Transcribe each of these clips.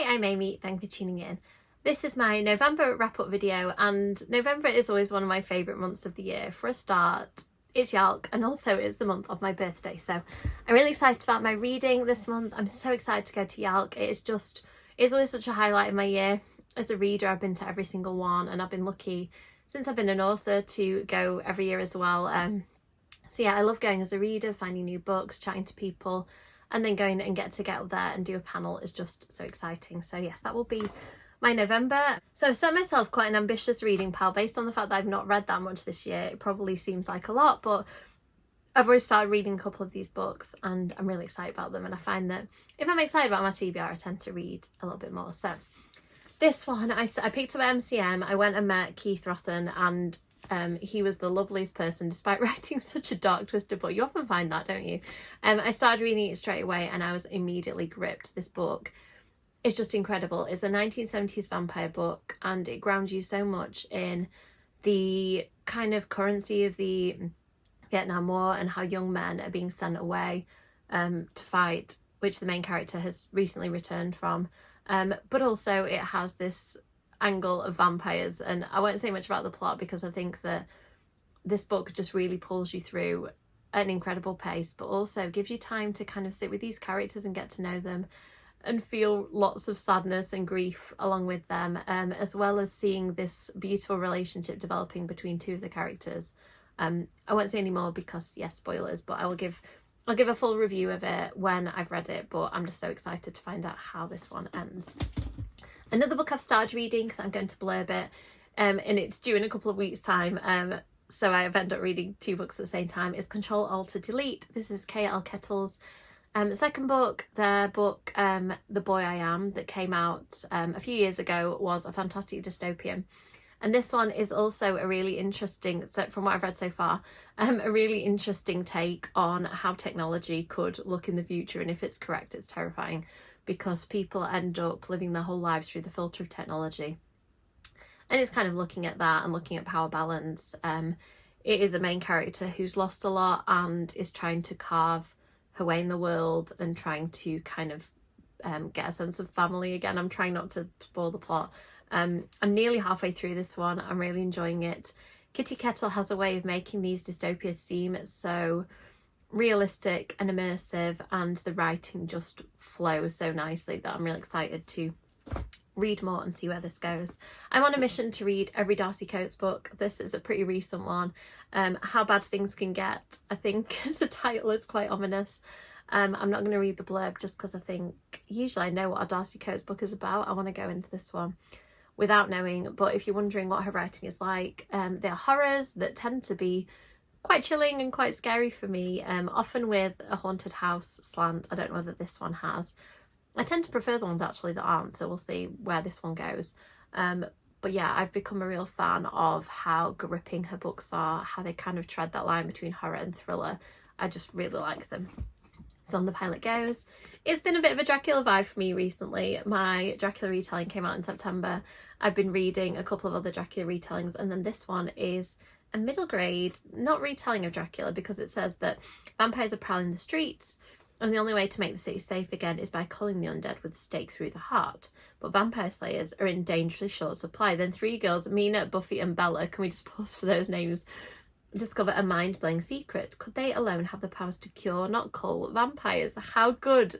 I'm Amy, thanks for tuning in. This is my November wrap-up video, and November is always one of my favourite months of the year. For a start, it's Yalk, and also it's the month of my birthday, so I'm really excited about my reading this month. I'm so excited to go to Yalk. It's always such a highlight of my year. As a reader, I've been to every single one, and I've been lucky since I've been an author to go every year as well. So yeah, I love going as a reader, finding new books, chatting to people, and then going and get up there and do a panel is just so exciting. So yes, that will be my November. So I've set myself quite an ambitious reading pile based on the fact that I've not read that much this year. It probably seems like a lot, but I've already started reading a couple of these books and I'm really excited about them. And I find that if I'm excited about my TBR, I tend to read a little bit more. So this one, I picked up at MCM. I went and met Keith Rosson, and he was the loveliest person despite writing such a dark, twisted book. You often find that, don't you? I started reading it straight away and I was immediately gripped. This book is just incredible. It's a 1970s vampire book, and it grounds you so much in the kind of currency of the Vietnam War and how young men are being sent away to fight, which the main character has recently returned from. But also it has this angle of vampires, and I won't say much about the plot because I think that this book just really pulls you through at an incredible pace, but also gives you time to kind of sit with these characters and get to know them and feel lots of sadness and grief along with them, as well as seeing this beautiful relationship developing between two of the characters. I won't say any more because yes, spoilers, but I'll give a full review of it when I've read it, but I'm just so excited to find out how this one ends. Another book I've started reading because I'm going to blurb it, and it's due in a couple of weeks' time, so I've ended up reading two books at the same time, is Control Alt Delete. This is K.L. Kettle's second book. Their book, The Boy I Am, that came out a few years ago, was a fantastic dystopian. And this one is also a really interesting, so from what I've read so far, a really interesting take on how technology could look in the future, and if it's correct, it's terrifying because people end up living their whole lives through the filter of technology. And it's kind of looking at that and looking at power balance. It is a main character who's lost a lot and is trying to carve her way in the world and trying to kind of get a sense of family again. I'm trying not to spoil the plot. I'm nearly halfway through this one. I'm really enjoying it. Kitty Kettle has a way of making these dystopias seem so realistic and immersive, and the writing just flows so nicely that I'm really excited to read more and see where this goes. I'm on a mission to read every Darcy Coates book. This is a pretty recent one. How Bad Things Can Get, I think as a title, is quite ominous. I'm not going to read the blurb just because I think usually I know what a Darcy Coates book is about. I want to go into this one without knowing, but if you're wondering what her writing is like, they're horrors that tend to be quite chilling and quite scary for me, often with a haunted house slant. I don't know whether this one has. I tend to prefer the ones actually that aren't, so we'll see where this one goes. But yeah, I've become a real fan of how gripping her books are, how they kind of tread that line between horror and thriller. I just really like them. So on the pile it goes. It's been a bit of a Dracula vibe for me recently. My Dracula retelling came out in September. I've been reading a couple of other Dracula retellings, and then this one is a middle grade, not retelling of Dracula, because it says that vampires are prowling the streets and the only way to make the city safe again is by culling the undead with a stake through the heart. But vampire slayers are in dangerously short supply. Then three girls, Mina, Buffy and Bella, can we just pause for those names, discover a mind-blowing secret. Could they alone have the powers to cure, not cull, vampires? How good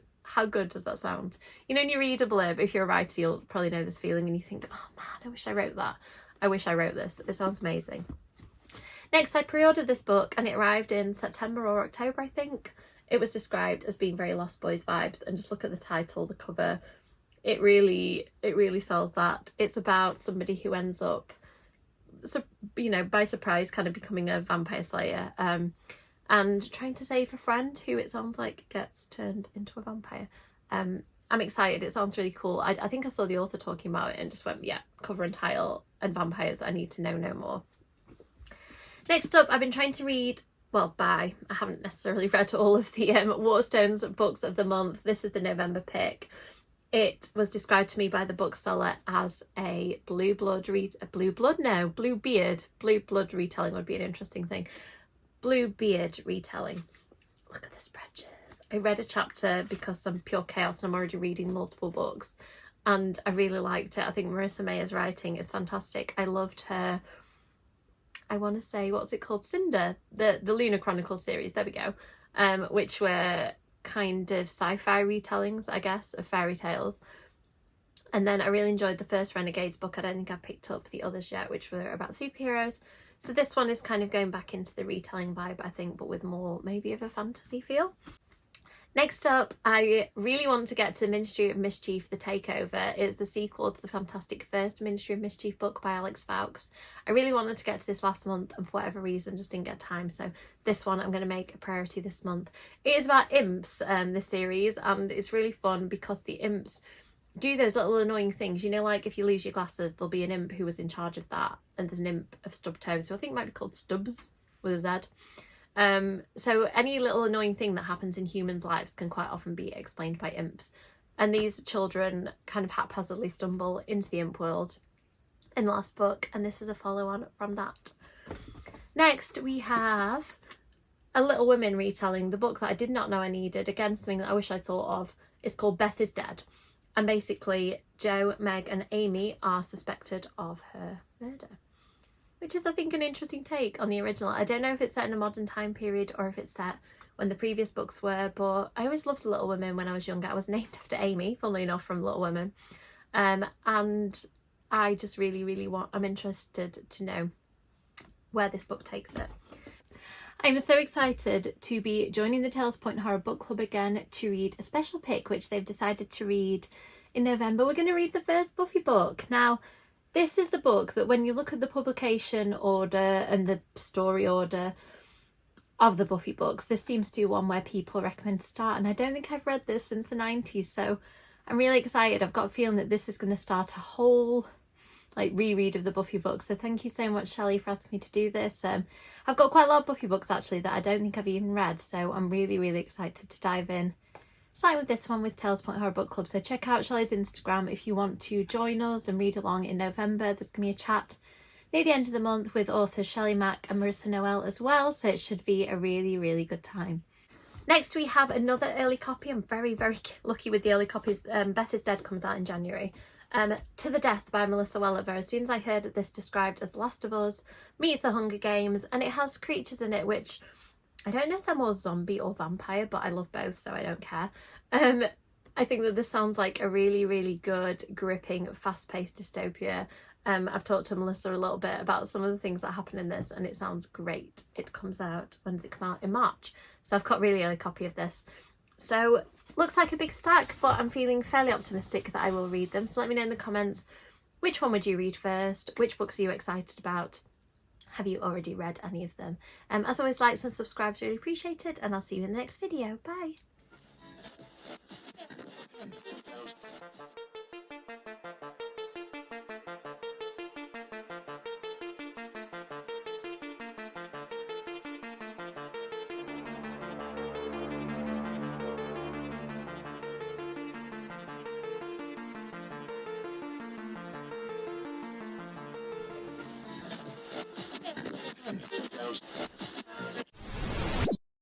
does that sound? You know, when you read a blurb, if you're a writer, you'll probably know this feeling and you think, oh man, I wish I wrote that. I wish I wrote this. It sounds amazing. Next, I pre-ordered this book and it arrived in September or October, I think. It was described as being very Lost Boys vibes, and just look at the title, the cover. It really sells that. It's about somebody who ends up, you know, by surprise kind of becoming a vampire slayer, and trying to save a friend who, it sounds like, gets turned into a vampire. I'm excited. It sounds really cool. I think I saw the author talking about it and just went, yeah, cover and title and vampires. I need to know no more. Next up, I've been trying to read, I haven't necessarily read all of the Waterstones books of the month. This is the November pick. It was described to me by the bookseller as a blue blood retelling would be an interesting thing. Bluebeard retelling. Look at the spreadsheets. I read a chapter because I'm pure chaos and I'm already reading multiple books, and I really liked it. I think Marissa Mayer's writing is fantastic. I loved her, I want to say, what's it called, Cinder, the Lunar Chronicles series, there we go, which were kind of sci-fi retellings, I guess, of fairy tales. And then I really enjoyed the first Renegades book. I don't think I picked up the others yet, which were about superheroes. So this one is kind of going back into the retelling vibe, I think, but with more maybe of a fantasy feel. Next up, I really want to get to Ministry of Mischief, The Takeover. It's the sequel to the fantastic first Ministry of Mischief book by Alex Fowkes. I really wanted to get to this last month and for whatever reason just didn't get time, so this one I'm going to make a priority this month. It is about imps, this series, and it's really fun because the imps do those little annoying things, you know, like if you lose your glasses there'll be an imp who was in charge of that, and there's an imp of stub toes, so I think it might be called Stubbs with a Z. So any little annoying thing that happens in humans' lives can quite often be explained by imps, and these children kind of haphazardly stumble into the imp world in the last book, and this is a follow-on from that. Next we have a Little Women retelling, the book that I did not know I needed, again something that I wish I'd thought of. It's called Beth is Dead. And basically, Jo, Meg and Amy are suspected of her murder, which is, I think, an interesting take on the original. I don't know if it's set in a modern time period or if it's set when the previous books were, but I always loved Little Women when I was younger. I was named after Amy, funnily enough, from Little Women. And I just really I'm interested to know where this book takes it. I'm so excited to be joining the Tales Point Horror Book Club again to read a special pick which they've decided to read in November. We're going to read the first Buffy book. Now, this is the book that when you look at the publication order and the story order of the Buffy books, this seems to be one where people recommend to start, and I don't think I've read this since the 90s, so I'm really excited. I've got a feeling that this is going to start a whole reread of the Buffy books, so thank you so much, Shelley, for asking me to do this. I've got quite a lot of Buffy books actually that I don't think I've even read, so I'm really excited to dive in. Starting with this one with Tales Point Horror Book Club, so check out Shelley's Instagram if you want to join us and read along in November. There's going to be a chat near the end of the month with authors Shelley Mack and Marissa Noel as well, so it should be a really good time. Next we have another early copy. I'm very lucky with the early copies. Beth is Dead comes out in January. To the Death by Melissa Welliver. As soon as I heard this described as The Last of Us meets The Hunger Games, and it has creatures in it which I don't know if they're more zombie or vampire, but I love both, so I don't care. I think that this sounds like a really good, gripping, fast-paced dystopia. I've talked to Melissa a little bit about some of the things that happen in this, and it sounds great. It comes out, when does it come out? In March. So I've got a really early copy of this. So looks like a big stack, but I'm feeling fairly optimistic that I will read them. So let me know in the comments, which one would you read first? Which books are you excited about? Have you already read any of them? As always, likes and subscribes really appreciated, and I'll see you in the next video. Bye.